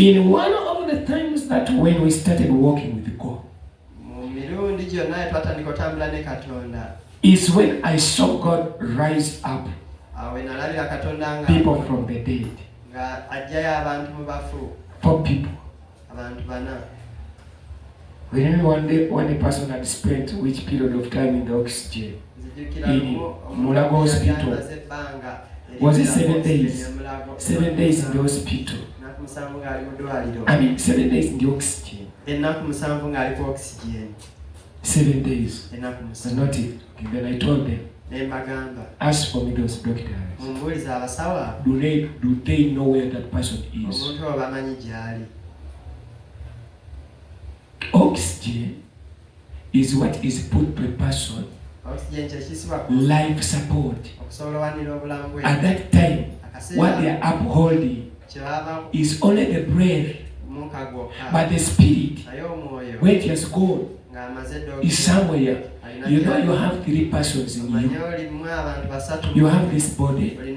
In one of the times that when we started walking with God, is when I saw God rise up people from the dead. 4 people. When one person had spent which period of time in the oxygen in Muwanguzi hospital? Was it 7 days? 7 days in the hospital. I mean 7 days in the oxygen. 7 days. Was not it. Okay, then I told them, ask for me those doctors. Do they know where that person is? Oxygen is what is put to a person. Life support. At that time, what they are upholding is only the breath, but the spirit, where it has gone, is somewhere. You know, you have 3 persons in you. You have this body, you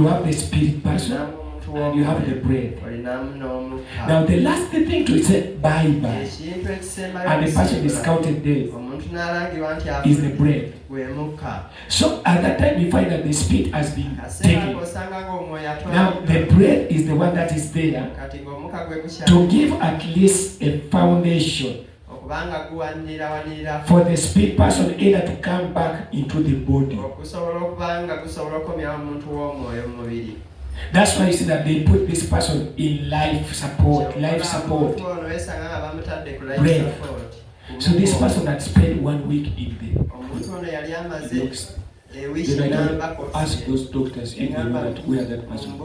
have the spirit person, and you have the breath. Now the last thing to say bye-bye, and the person is counted dead, is the breath. So at that time you find that the spirit has been taken. Now the breath is the one that is there to give at least a foundation for the spirit person either to come back into the body. That's why you see that they put this person in life support. Breath. So this person had spent 1 week in there. Then I ask those doctors if they know that where that person is.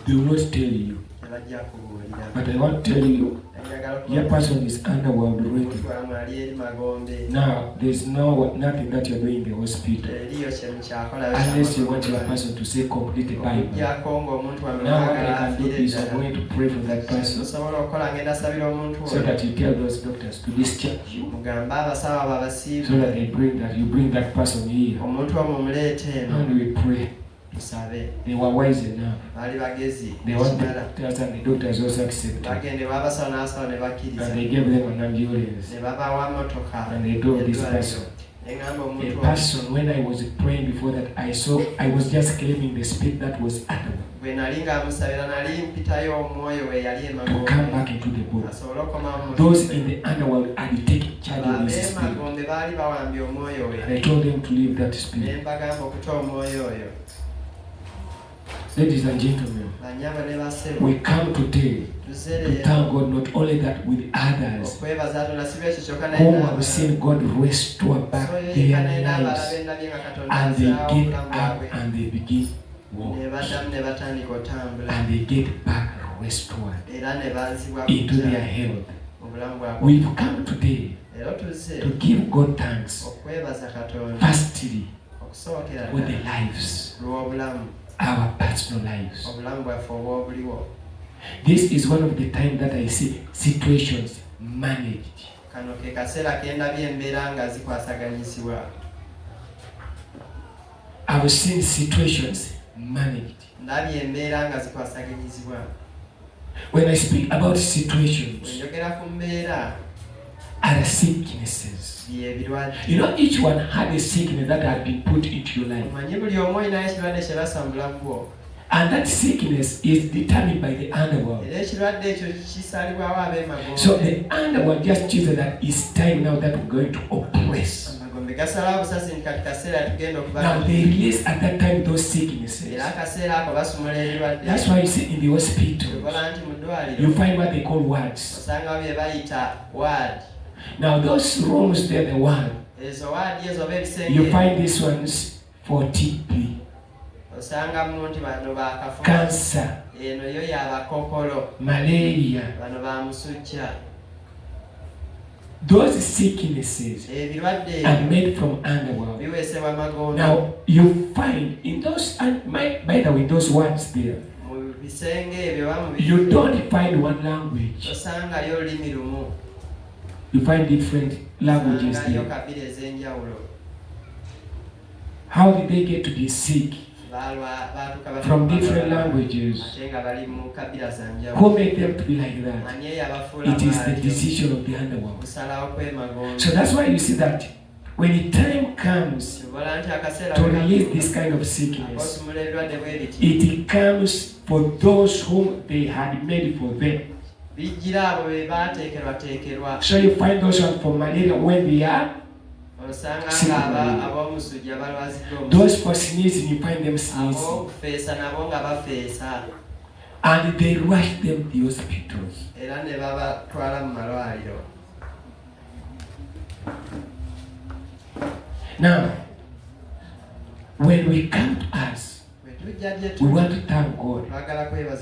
They will not tell you. But I want to tell you, your person is underworld already. Now, there's nothing that you're doing in the hospital unless you want your person to say complete Bible. Now what I can do is I'm going to pray for that person so that you tell those doctors to discharge you, so that you bring that person here. And we pray. They were wise enough. They want the doctors and the doctors also accepted. And they gave them an ambulance. And they drove this person. A person, when I was praying before that, I was just claiming the spirit that was Adam to come back into the body. Those in the underworld had taken charge of this spirit. And I told them to leave that spirit. Ladies and gentlemen, we come today to thank God not only that with others who have seen God restore back their lives, and they get up and they begin walk, and they get back restored into their health. We've come today to give God thanks, firstly, for the lives, our personal lives. This is one of the times that I see situations managed. I've seen situations managed. When I speak about situations, are sicknesses. You know, each one had a sickness that had been put into your life. And that sickness is determined by the underworld. So the underworld just chooses that it's time now that we're going to oppress. Now they release at that time those sicknesses. That's why you see in the hospital, you find what they call wards. Now those rooms there, the ward, you find these ones for TB, cancer, malaria. Those sicknesses are made from underworld. Now you find in those, by the way, those words there, you don't find one language. You find different languages there. How did they get to be sick? from different languages. Who made them to be like that? It is the decision of the underworld. So that's why you see that when the time comes to release this kind of sickness, it comes for those whom they had made for them. So you find those who are for malaria when they are sick. Those for sneezing, you find them sneezing. And they rush them to the hospitals. Now, when we come to us, we want to thank God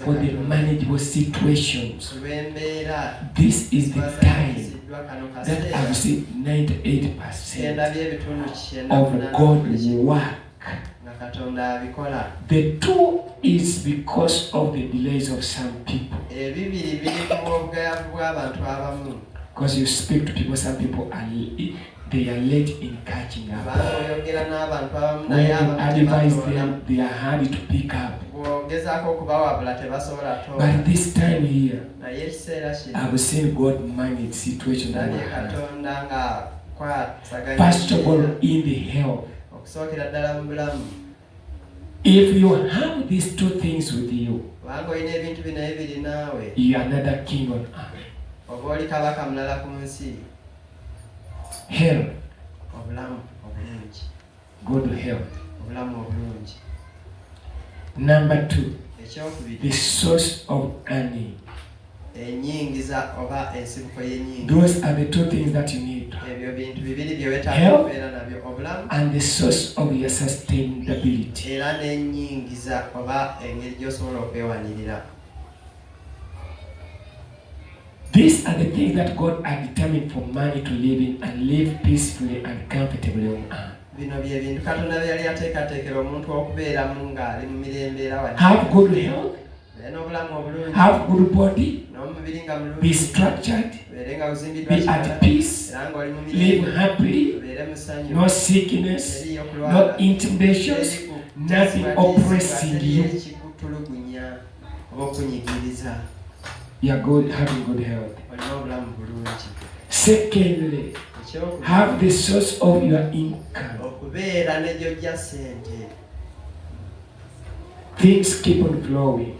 for the manageable situations. This is the time that I would say 98% of God's work. The two is because of the delays of some people. Because you speak to people, some people they are late in catching up. When you advise them, they are hard to pick up. But this time here, I've seen God manage situations. First of all, in the health. If you have these two things with you, you are another king on earth. Health, good health. Number two, the source of earning. Those are the two things that you need. Health and the source of your sustainability. These are the things that God has determined for man to live in and live peacefully and comfortably on earth. Have good health, have good body, be structured, be at peace, live happily, no sickness, no intimidations, nothing oppressing you. You are good, having good health. Secondly, have the source of your income. Things keep on flowing.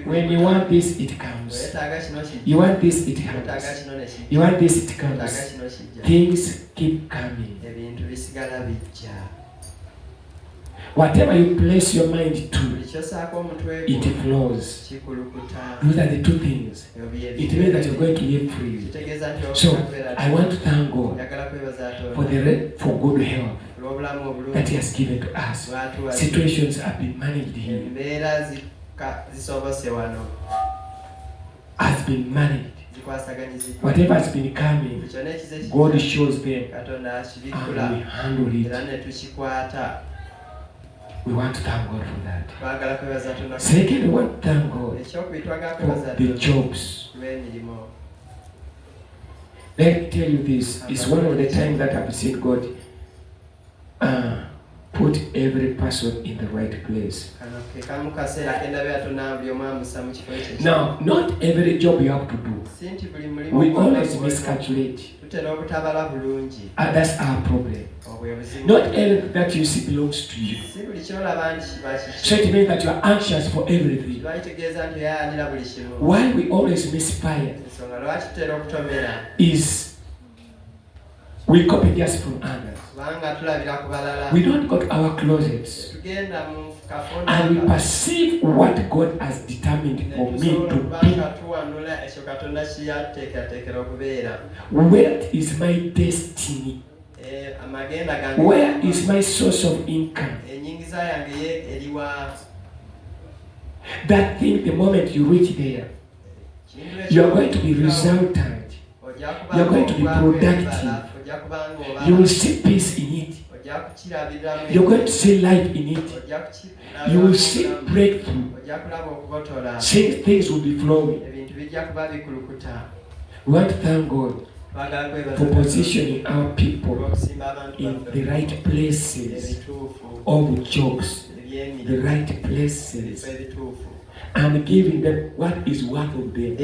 When you want this, it comes. You want this, it comes. You want this, it comes. Things keep coming. Whatever you place your mind to, it flows. Those are the two things. It means that you're going to live freely. So, I want to thank God for good health that He has given to us. Situations have been managed here. Has been managed. Whatever has been coming, God shows them and we handle it. We want to thank God for that. Second, we want to thank God for the jobs. Let me tell you this. It's one of the times that I've seen God put every person in the right place. Now, not every job you have to do. We always miscalculate. That's our problem. Not everything that you see belongs to you. So it means that you are anxious for everything. Why we always misfire is we copy just from others. We don't go to our closets and we perceive what God has determined for me to be. Where is my destiny? Where is my source of income? That thing, the moment you reach there, you are going to be resultant. You are going to be productive. You will see peace in it. You are going to see life in it. You will see breakthrough. Things will be flowing. We want to thank God for positioning our people in the right places of jobs. the right places, and giving them what is worth of them.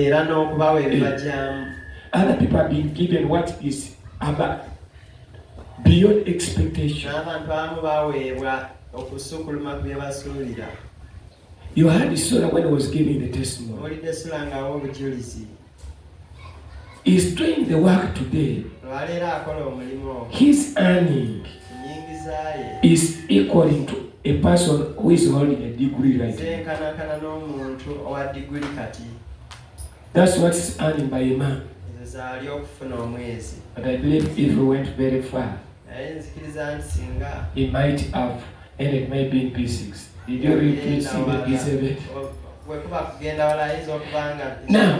Other people have been given what is about beyond expectation. You heard Sora when he was giving the testimony. He's doing the work today. His earning is equaling to a person who is holding a degree right now. That's what's earning by a man. But I believe if we went very far, he might have ended maybe in P6. Did you read P6 and P7? Now,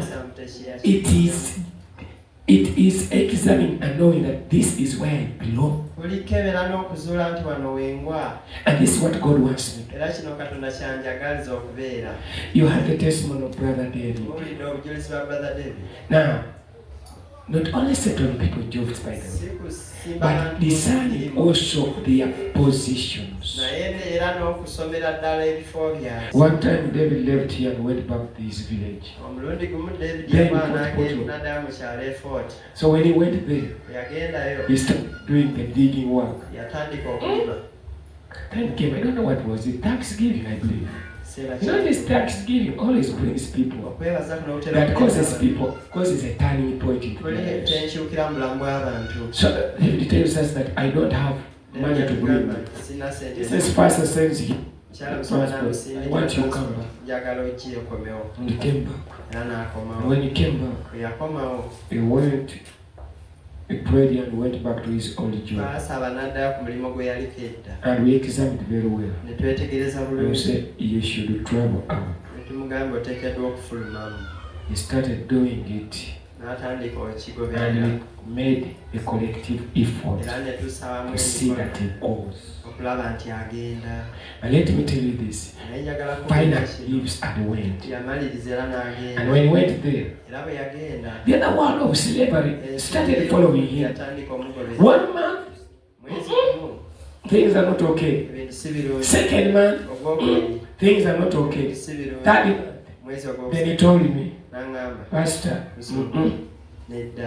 it is examining and knowing that this is where I belong. And this is what God wants me. You have the testimony of Brother David. Now, not only settling people's jobs by the way, but discerning also their positions. One time David left here and went back to his village. So when he went there, he started doing the digging work. Then came, I don't know what was it, Thanksgiving, I believe. You know, this Thanksgiving always brings people. That causes a turning point in life. So he tells us that I don't have money to bring. He says, Pastor sends him. Once you come back. And he came back. And when he came back, he prayed and went back to his old job. And we examined very well. And we said, you should travel out. He started doing it. And we made a collective effort to see that he goes. And let me tell you this. Final leaves and went. And when he went there, the other world of slavery started following him. 1 month, things are not okay. Second month, things are not okay. Third month, then he told me, Pastor,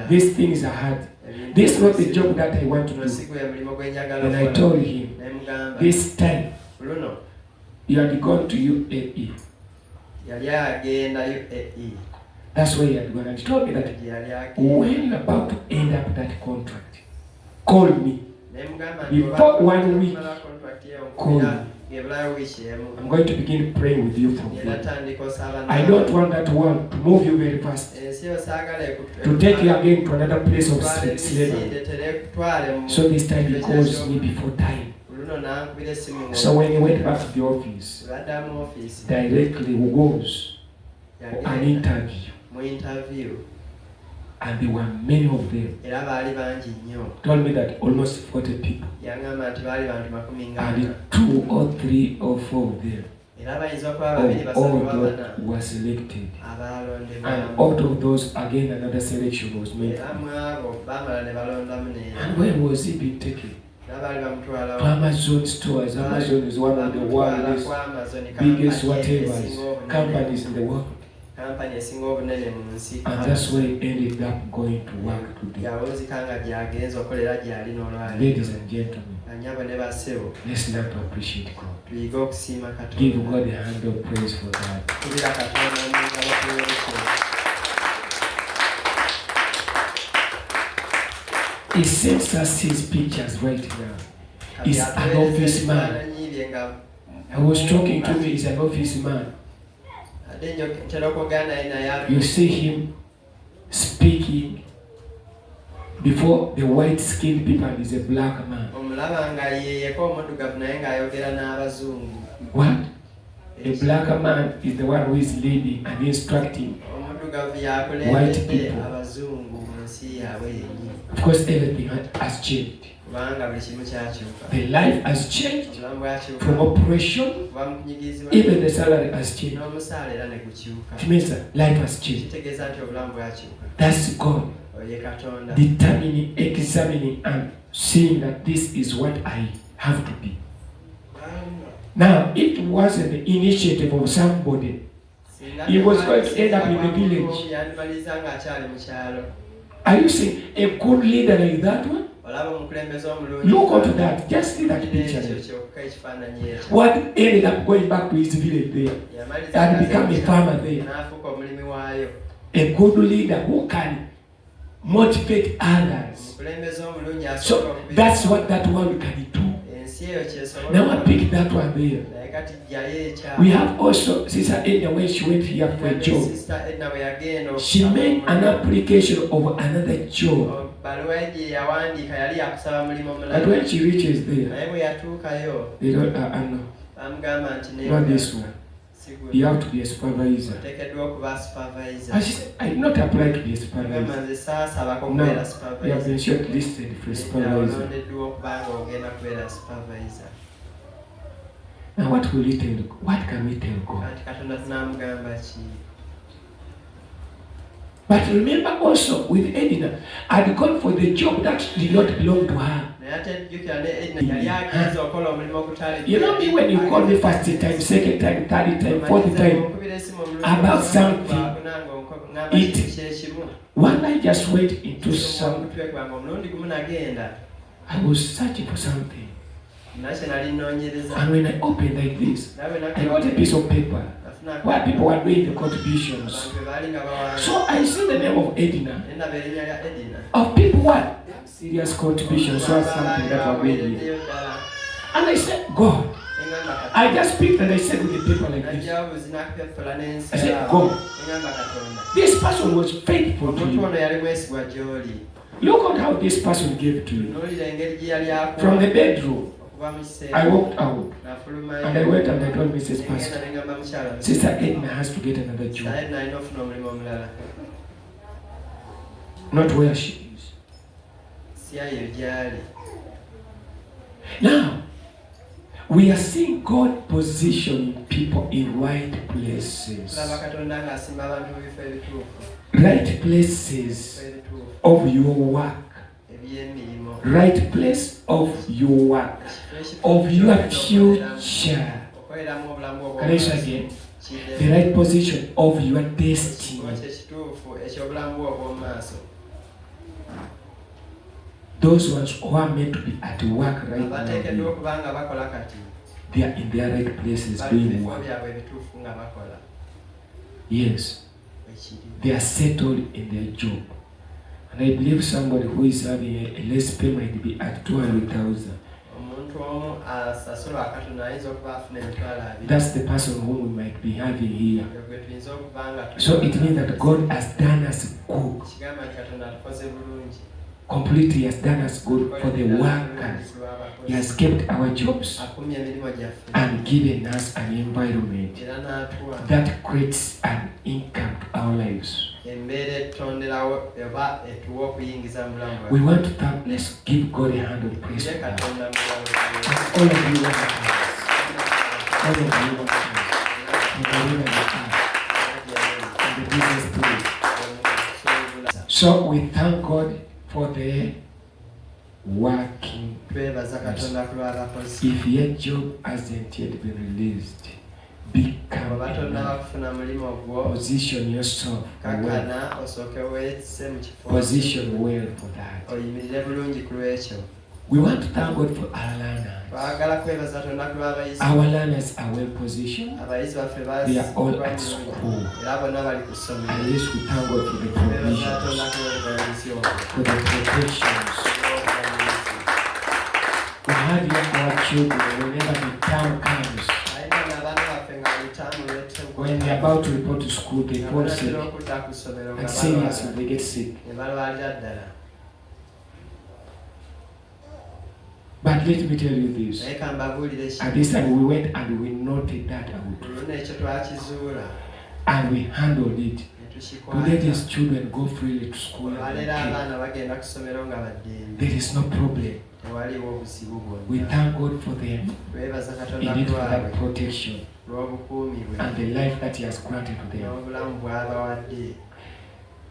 these things are hard. This is not the job that I want to do. And I told him, this time, you had gone to UAE. That's where he had gone. And he told me that when you're about to end up that contract, call me. Before 1 week, call me. I'm going to begin praying with you from here. I don't want that one to move you very fast, to take you again to another place of slavery. So this time he calls me before time. So when he went back to the office, directly he goes for an interview. And there were many of them. Told me that almost 40 people. And 2 or 3 or 4 of them, all those were selected. And out of those, again, another selection was made. And where was he being taken? To Amazon stores. Amazon is one of the world's biggest whatever companies in the world. And that's where he ended up going to work today. Ladies and gentlemen, let's learn to appreciate God. Give God a hand of praise for that. He sends us his pictures right now. He's an office man. I was talking to me, he's an office man. You see him speaking before the white-skinned people, and he's a black man. What? A black man is the one who is leading and instructing white people. Of course, everything has changed. The life has changed from operation. Even the salary has changed. It means that life has changed. That's God determining, examining, and seeing that this is what I have to be. Now, if it wasn't the initiative of somebody, he was going to end up in the village. Are you saying a good leader like that one? Look onto that. Just see that picture. What ended up going back to his village there and become a farmer there. A good leader who can motivate others. So that's what that one can do. Now I pick that one there. We have also Sister Edna when she went here for a job. She made an application of another job. But when she reaches there, they don't know. Not this one. You have to be a supervisor. I did not apply to be a supervisor. No, you have been shortlisted for a supervisor. Now what will you tell? What can we tell God? But remember also with Edna, I had gone for the job that did not belong to her. You know me when you call me first time, second time, third time, fourth time about something. One night just went into some. I was searching for something. And when I opened like this, I got a piece of paper where people were doing the contributions. So I see the name of Edna. Of people what? Serious contributions, so something that were doing here. And I said, God. I just picked and I said with the paper like this. I said, God. This person was faithful to you. Look at how this person gave to you. From the bedroom. I walked out and I went and I told Mrs. Pastor, Sister Edna has to get another job. Not where she is. Now, we are seeing God positioning people in right places. Right places of your work. Right place of your work, of your future. Can I say again? The right position of your destiny. Those ones who are meant to be at work right now, they are in their right places doing work. Yes, they are settled in their job. And I believe somebody who is having a less pay might be at 200,000. That's the person whom we might be having here. So it means that God has done us good. Completely has done us good for the workers. He has kept our jobs and given us an environment that creates an income to our lives. We want to thank, let's give God a hand of praise. All of you want to all of you want to So we thank God for the working. If your job hasn't yet been released, become position yourself well. Position well for that. We want to thank God for our learners. Our learners are well positioned. They are all at school. At least we thank God for the provisions, for the protections. We have here our children whenever the time comes. When they're about to report to school, they fall sick. And seriously, they get sick. But let me tell you this. At this time, we went and we noted that out. And we handled it. To let these children go freely to school. There is no problem. We thank God for them. Indeed for that protection and the life that He has granted to them.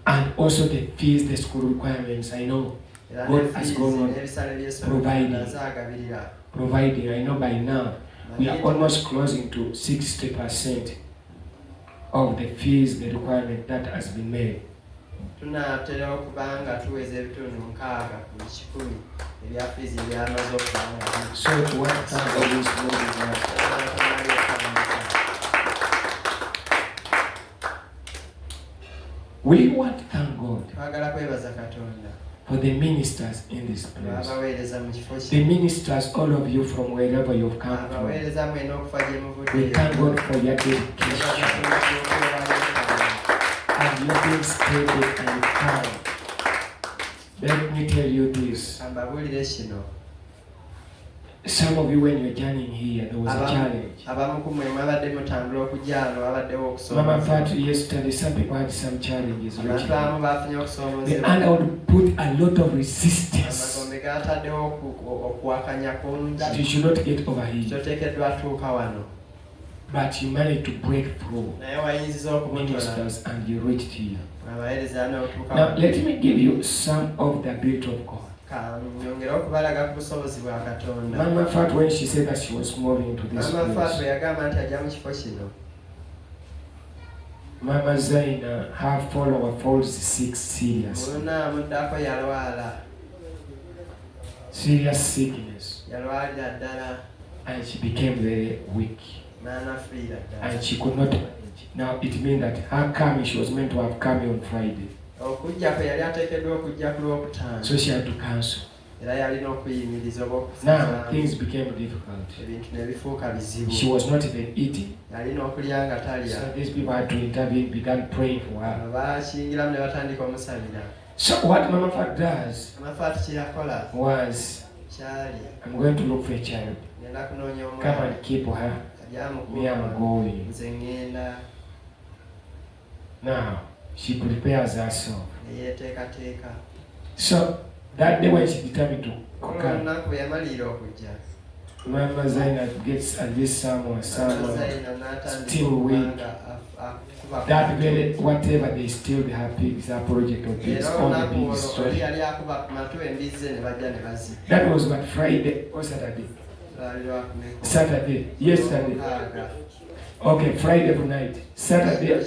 And also the fees, the school requirements. I know God has gone on providing. I know by now We are almost closing to 60% of the fees, the requirement that has been made. So what kind of this moving we want to thank God for the ministers in this place. The ministers, all of you from wherever you've come from. We thank God for your dedication. And you're being stable and calm. Let me tell you this. Some of you, when you're journeying here, there was a challenge. Mama thought yesterday some people had some challenges. And I would put a lot of resistance that you should not get over here. But you managed to break through ministers and you reached here. Now let me give you some of the ability of God. Mama felt when she said that she was moving to this place. Mama Zaina, her follower falls sick serious. Serious sickness. And she became very weak. And she could not manage. Now it means that her coming, she was meant to have come on Friday. So she had to cancel. Now things became difficult. She was not even eating. So these people had to intervene, began praying for her. So what Mama Fat does was, I'm going to look for a child. Come and keep her. Me, I'm going. Now she prepares herself. So that day when she determined to come, Mama Zaina gets at least someone still weak. That very whatever they still have pigs, a project of pigs, all the pigs story. That was what, Friday or Saturday? Saturday, yesterday. Okay, Friday night. Saturday,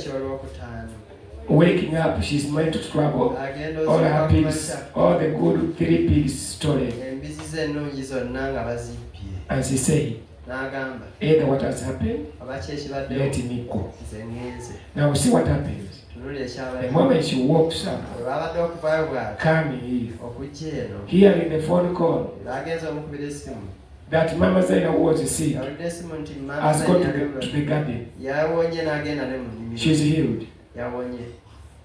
waking up, she's meant to struggle. All her pigs, all the good 3 pigs stolen. And she said, either what has happened, let me go. Now see what happens. The moment she walks up, coming here, hearing the phone call that Mama Zaina was sick, has gone to the garden. She's healed.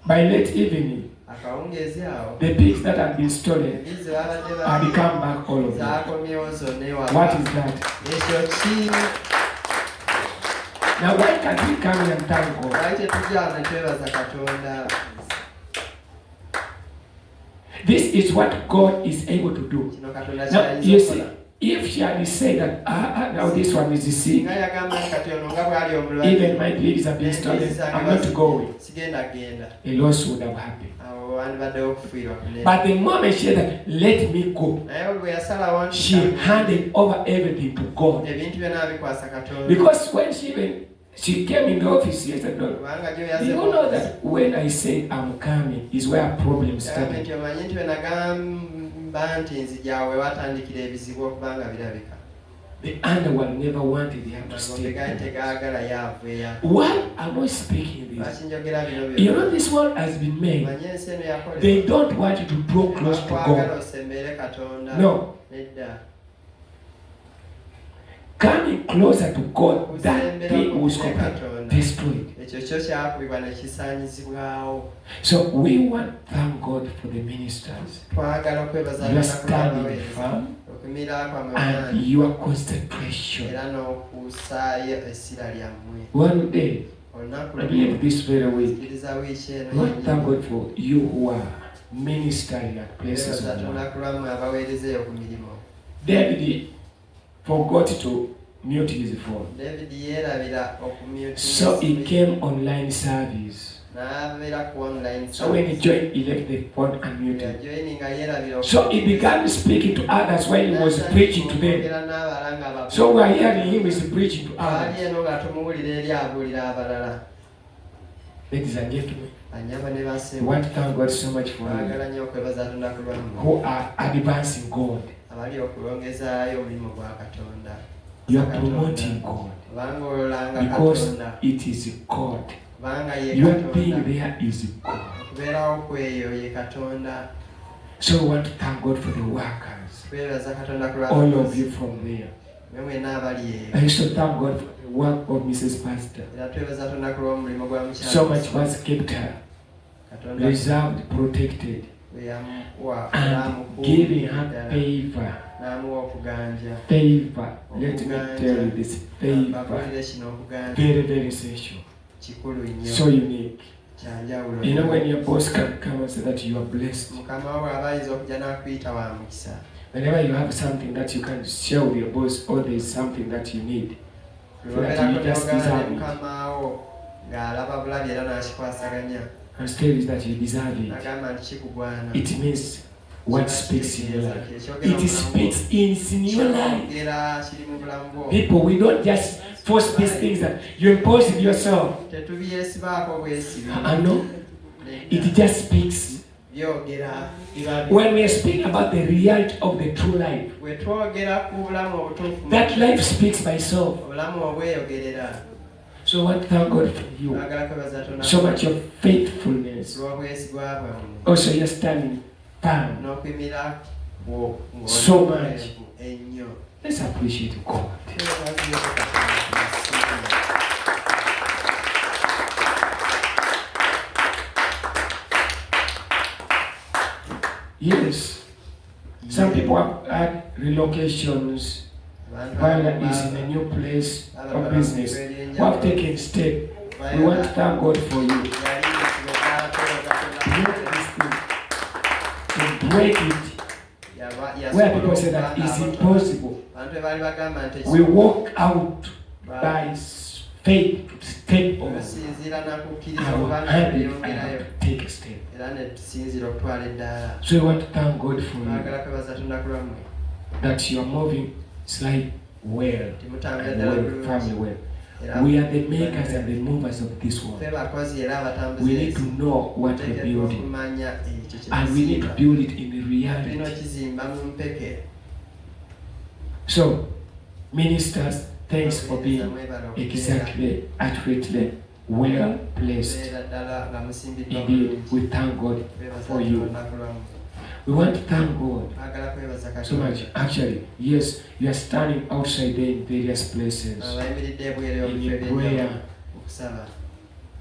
By late evening, the pigs that have been stolen have become back all of them. What is that? Now why can't we come and thank God? This is what God is able to do. Now you see, if she had said that, now this one is sick, even my pigs have been stolen, I'm not going, a loss would have happened. But the moment she said, let me go, she handed over everything to God. Because when she came in the office yesterday, do you know that when I say I'm coming is where problems started? The underworld never wanted him to stay. Why am I speaking this? You know this world has been made. They don't want you to draw close to God. No. Coming closer to God, that thing was completely destroyed. So we want to thank God for the ministers. You are standing firm and your concentration. One day, I believe this very way. Lord, thank God for you who are ministering at places of life. David forgot to mute his phone. So he came online service. So when he joined, he left the phone unmuted. So he began speaking to others while he was preaching to them. So we are hearing him is preaching to others. Ladies and gentlemen, we want to thank God so much for you who are advancing God. You are promoting God because it is God. Your being there is God. So we want to thank God for the workers, all of you from there. I also thank God for the work of Mrs. Pastor. So much was kept her reserved, protected, and giving her favor. Favor. Let me tell you this favor. Very, very essential. So unique. You know when your boss can come and say that you are blessed. Whenever you have something that you can share with your boss, or there is something that you need, so that you just deserve it. And still is that you deserve it. It means what speaks in your life. It speaks in your life. People, we don't just force these things that you impose in yourself. I know. It just speaks. When we are speaking about the reality of the true life, that life speaks by itself. So I want to thank God for you. So much of faithfulness. Also, you're standing firm. So much. Let's appreciate God. Yes. Some people have had relocations while is in a new place of business. We have taken step. We want to thank God for you. To break it. Where people say that it's impossible. We walk out by faith to step over. I will hand it and I have to take a step. So we want to thank God for you. That you are moving slightly well and well, family well. We are the makers and the movers of this world. We need to know what we're building. And we need to build it in the reality. So, ministers, thanks for being exactly, accurately, well placed. Indeed, we thank God for you. We want to thank God so much. Actually, yes, you are standing outside there in various places in your prayer,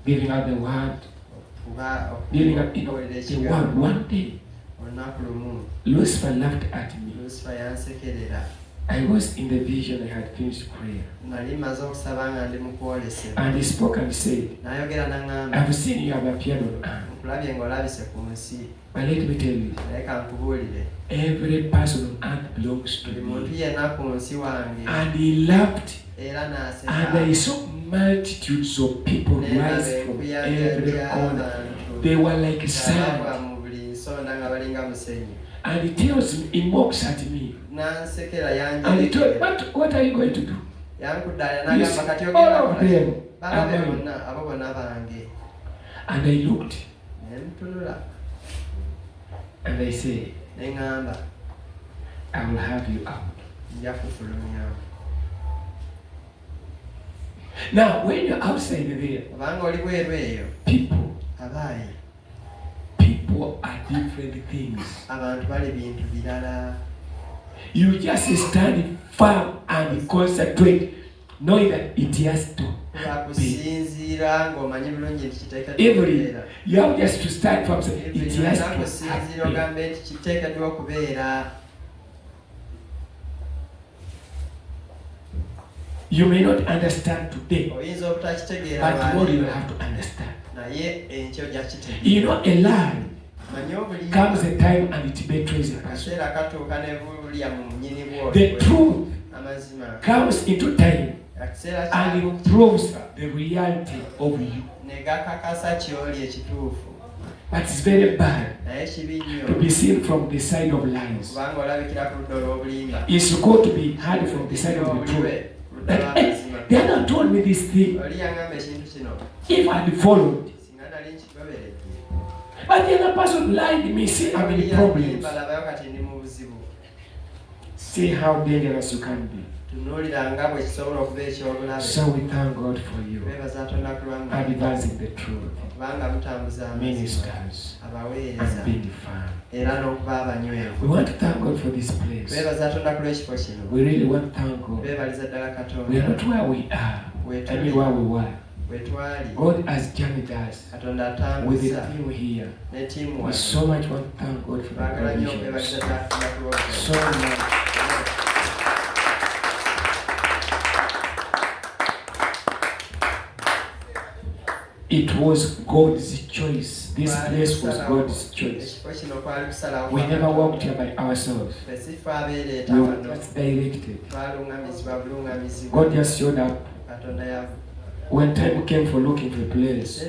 giving out the word, giving out the word. One day, Lucifer laughed at me. I was in the vision, I had finished prayer. And he spoke and said, I've seen you have appeared on earth. But let me tell you, every person on earth belongs to me. And he loved, and there is so multitudes of people rise from every corner. They were like sand. And he tells me, he mocks at me. And he told me, what are you going to do? You see, all of them are mine. And I looked. And I say, I will have you out. Now, when you're outside there, people are different things. You just stand firm and concentrate, knowing that it has to be. Every you have just to start from saying it has to happen. You may not understand today, but tomorrow you have to understand. You know, a lie comes a time and it betrays a person. The truth comes into time and it proves the reality of you. But it's very bad to be seen from the side of lies. It's good to be heard from the side of the truth. That, hey, they have not told me this thing. If I had followed, but the other person lied me. See, I'm in problems. See how dangerous you can be. So we thank God for you advancing the truth, ministers, and being firm. We want to thank God for this place. We really want to thank God. We are not where we are, I mean where we were. God has journeyed us with the team here. We so much want to thank God for the provisions. So much. It was God's choice. This place was God's choice. We never walked here by ourselves. We were just directed. God just showed up. When time came for looking for a place,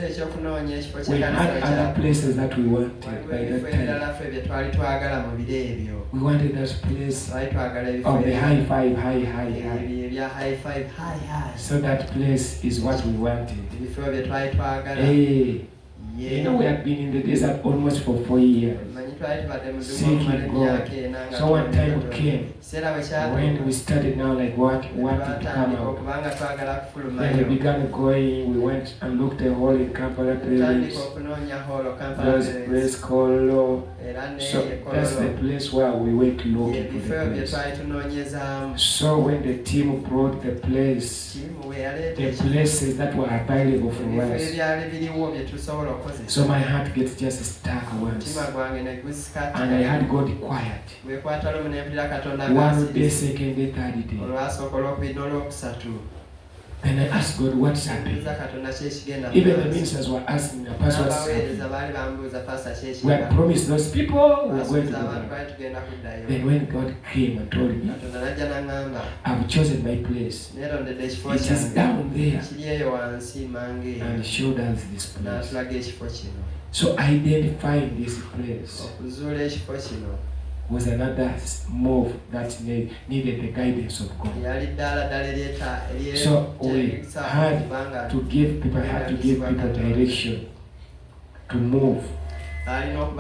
we had other places that we wanted by that time. We wanted that place of the high five, high. So that place is what we wanted. Hey, you know, we have been in the desert almost for 4 years, seeking God. So one time came when we started now like what to come out. Then we began going. We went and looked at all in Kampala places. There's a place called so that's the place where we went looking for the place. So when the team brought the place, the places that were available for us, so my heart gets just stuck once, and I had God quiet. 1 day, 2nd day, 3rd day. And I asked God, what's happening? Even the ministers were asking, the pastor was happening. We had promised those people we were going to go there. Then when God came and told me, I've chosen my place. It is down there. And showed us this place. So identifying this place was another move that needed the guidance of God. So we had to give people direction to move. Thank God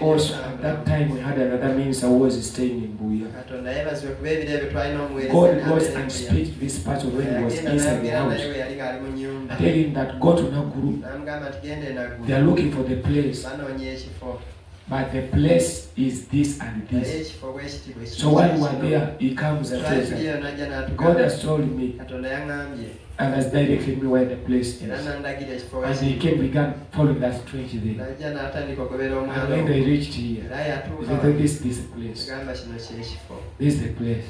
also at that time we had another minister who was staying in Buya. God goes and speaks this part of when he was inside the house. I tell him that go to Nakuru. They are looking for the place. But the place is this and this. So while we were there, he comes and says, God has told me and has directed me where the place is. And he began following that strange day. And when they reached here, he said, this is the place. This is the place.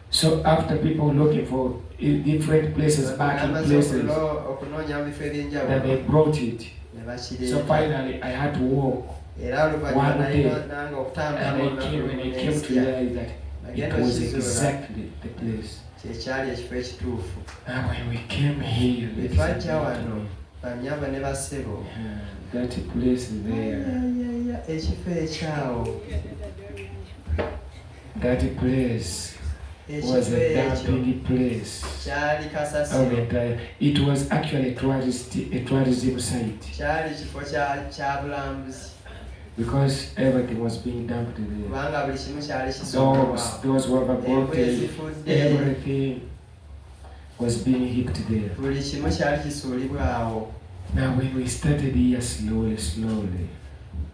So after people looking for different places, back in places, then they brought it. So finally, I had to walk 1 day, and when I came to realize that it was exactly the place. And when we came here, that place there, that place was a dumping place of the entire. It was actually a tourism site because everything was being dumped there. Dogs, those who were aborted, everything was being heaped there. Now when we started here slowly,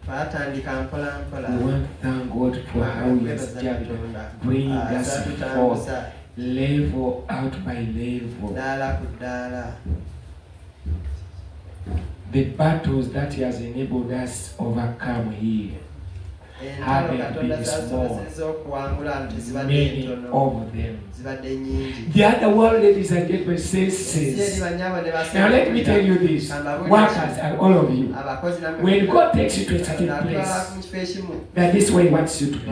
we want to thank God for how He has journeyed, bringing us forth, level out by level. The battles that He has enabled us overcome here. haven't been small. Many of them. The other world, ladies and gentlemen, says. Now let me tell you this, workers and all of you, when God takes you to a certain place, that this way He wants you to be.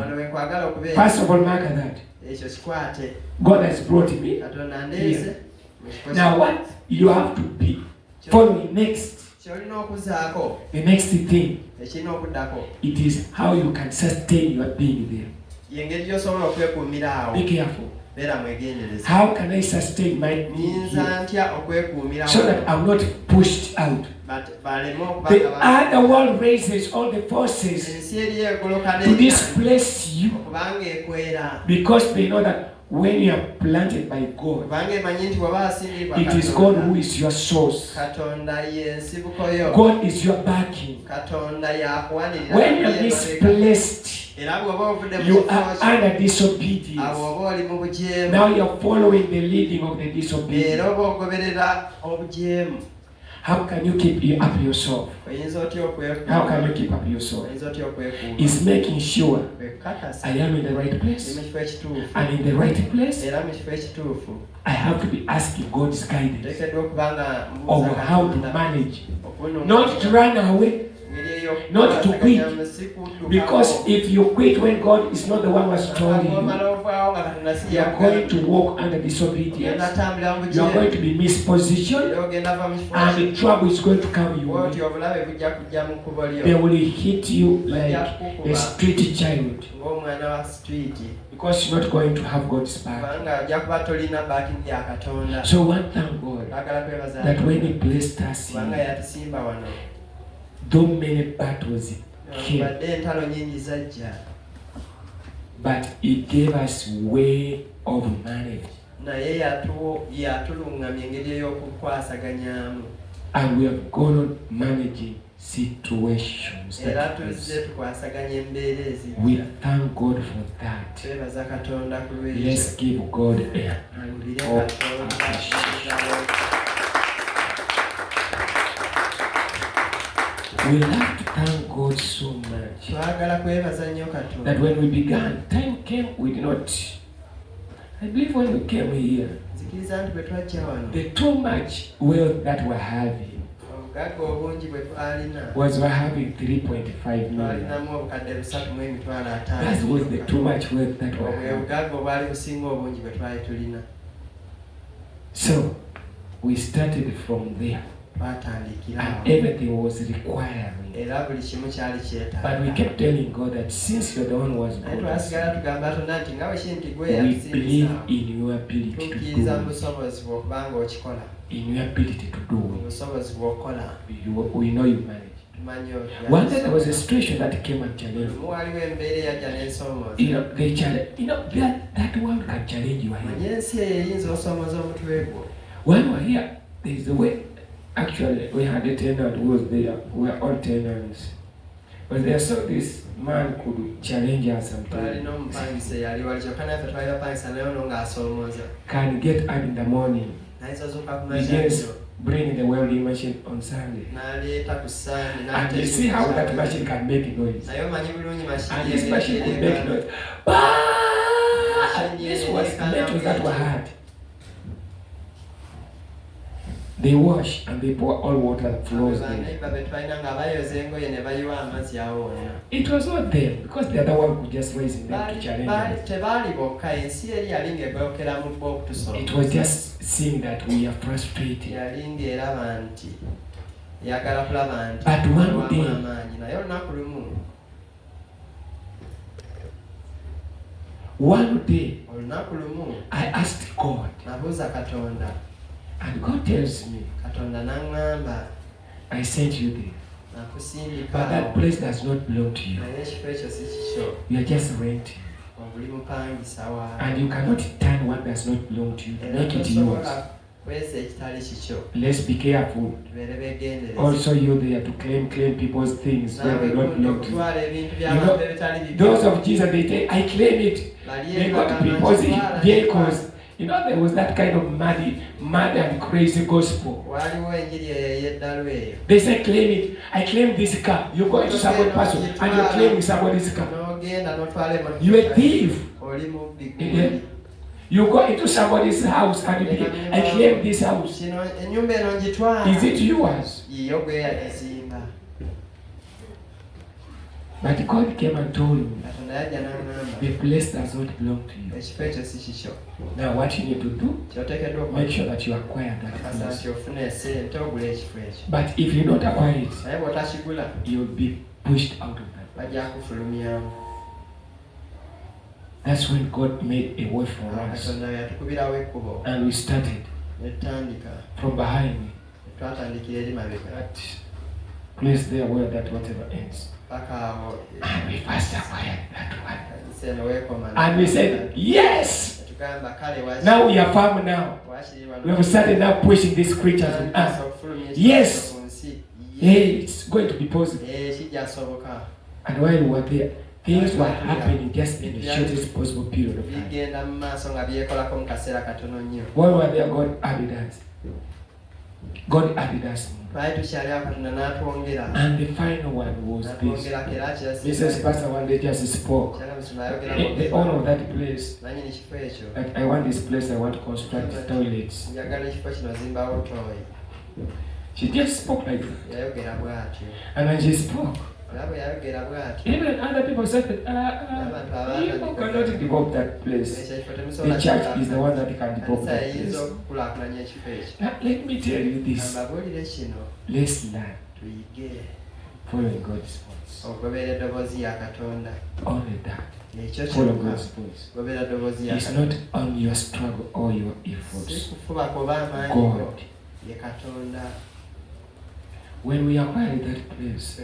First of all, mark that. God has brought me here. Now what you have to be following next, the next thing, it is how you can sustain your being there. Be careful. How can I sustain my being here so that I'm not pushed out? The other world raises all the forces to displace you because they know that when you are planted by God, it is God who is your source. God is your backing. When you are misplaced, you are under disobedience. Now you are following the leading of the disobedient. How can you keep up yourself? How can you keep up yourself? It's making sure I am in the right place. And in the right place, I have to be asking God's guidance over how to manage. Not to run away, not to quit. Because if you quit when God is not the one who has told you, you are going to walk under disobedience. You are going to be mispositioned, and the trouble is going to come your way. They will hit you like a street child because you're not going to have God's back. So one thank God that when He blessed us here, though many battles came, but He gave us way of management. And we have gone on managing situations. We thank God for that. Let's give God a hand of appreciation. We have to thank God so much that when we began, time came, we did not. I believe when we came here, the too much wealth that we're having was we're having 3.5 million. That was the too much wealth that we're having. So we started from there. And everything was requiring. But we kept telling God that since you're the one who was good, we believe in your ability to do it. In your ability to do it. We know you manage. One day there was a situation that came and challenged. That one can challenge you. When we're here, there is a way. Actually, we had a tenant who was there. We were all tenants. But they saw this man could challenge us sometimes. Can get up in the morning. Begins bringing the welding machine on Sunday. And you see how that machine can make noise. And this machine could make noise. But this was metals that were hard. They wash and they pour all water that flows there. It was not them, because the other one could just raise them to challenge us. It was just seeing that we are frustrated. But one day, I asked God. And God tells me, I sent you there. But that place does not belong to you. You are just renting. And you cannot turn what does not belong to you to make it yours. Let's be careful. Also, you're there to claim people's things where they don't belong to you. Those of Jesus, they say, I claim it. They got people's vehicles. You know, there was that kind of mad and crazy gospel. They say, claim it. I claim this car. You go into somebody's person and you claim somebody's car. You're a thief. Yeah. You go into somebody's house and you begin, I claim this house. Is it yours? But God came and told you, the place does not belong to you. Now what you need to do, make sure that you acquire that place. But if you don't acquire it, you'll be pushed out of that. That's when God made a way for us. And we started from behind that place there where that whatever ends. And we first acquired that one. And we said, yes! Now we are firm now. We have started now pushing these creatures on us. Yes! Hey, it's going to be possible. And while we were there, things were happening just in the shortest possible period of time. While we were there, God added us. God added us. And the final one was this. Mrs. Pastor one day just spoke. The owner of that place, that I want this place, I want to construct toilets. She just spoke like that. And when she spoke, even other people said that people cannot develop that place. The church is the one that can develop that place. Now, let me tell you this. Let's learn following God's voice. Only that. Follow God's voice. It's not on your struggle or your efforts. God. When we acquired that place,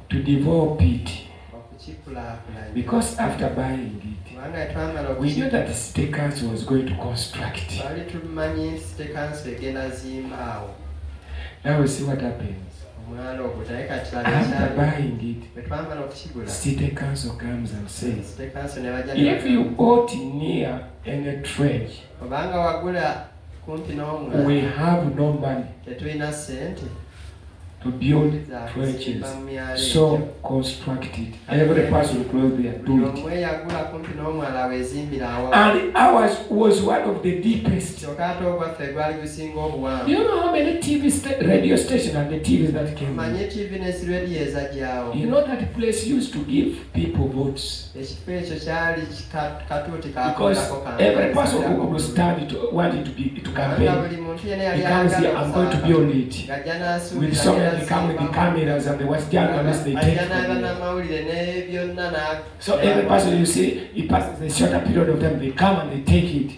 to develop it, because after buying it, we knew that the state council was going to construct it. Now we see what happens. After buying it, city council comes and says, if you bought near any trench, we have no money to build trenches, so construct it. Every person close their door. And ours was one of the deepest. Do you know how many radio stations and the TVs that came in? You know that place used to give people votes. Because every person who could stand to wanted to campaign, he comes here, I'm going to build it. With so many they come with the cameras and the West journalists, they take it. So every person you see, it passes a shorter period of time, they come and they take it.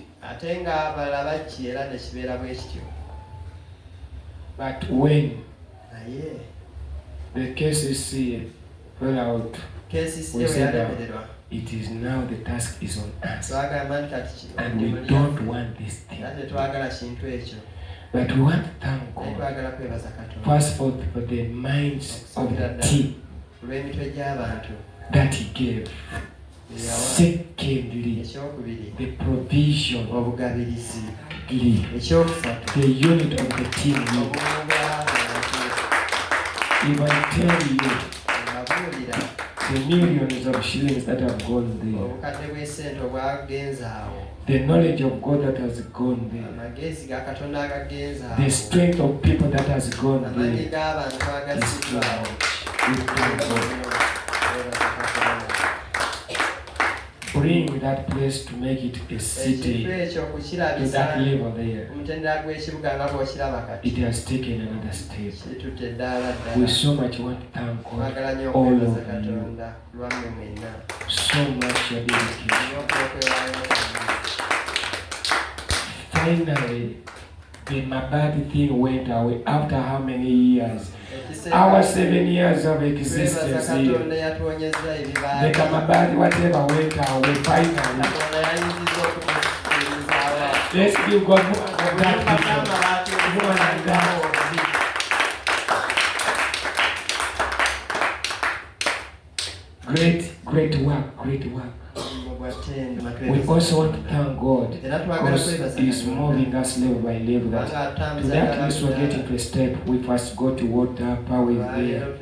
But when the KCC fell out, we said it is now the task is on us. And we don't want this thing. But we want to thank God first for the minds of the team that He gave. Secondly, the provision, the unit of the team. If I tell you the millions of shillings that have gone there, the knowledge of God that has gone there, the strength of people that has gone there, is too much. Bring that place to make it a city to that level there. It has taken another step. We so much want to thank God, all of you, so much your dedication. Finally, the Mabadi thing went away after how many years? Our 7 years of existence here. The Mabadi whatever went away finally. Let's give God more of that people. More than that. Great also want to thank God because He's moving us level by level. That to that least we're getting to a step. We first go to water, power is there.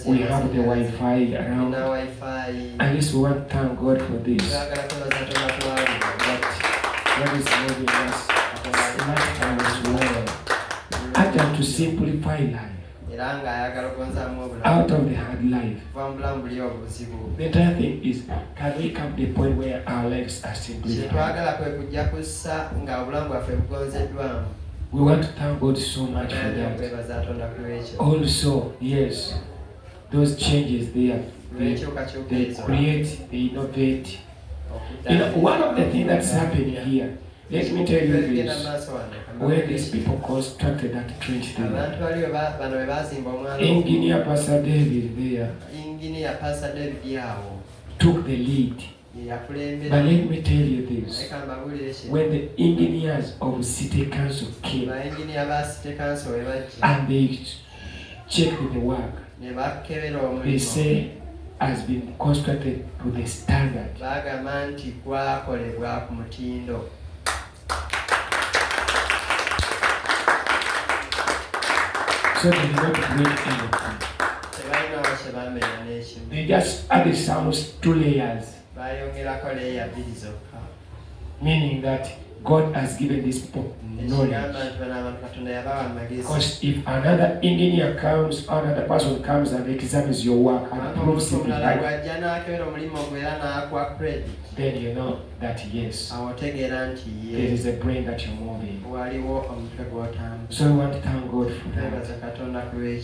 We have the Wi-Fi around. At least we want to thank God for this. That God is moving us in as well. And to simplify life. Out of the hard life. The entire thing is, can we come to the point where our lives are simplified? We want to thank God so much for that. Also, yes, those changes they create, they innovate. You know, one of the things that's happening here, let me tell you this, where these people constructed that trench there. Engineer Pastor David there took the lead. But let me tell you this, when the engineers of City Council came and they checked the work, they say has been constructed to the standard. So they did not break anything. They just added some 2 layers. Meaning that God has given this people knowledge. Because if another engineer comes, another person comes and examines your work and proves it right, then you know that yes, there is a brain that you're moving. So we want to thank God for that.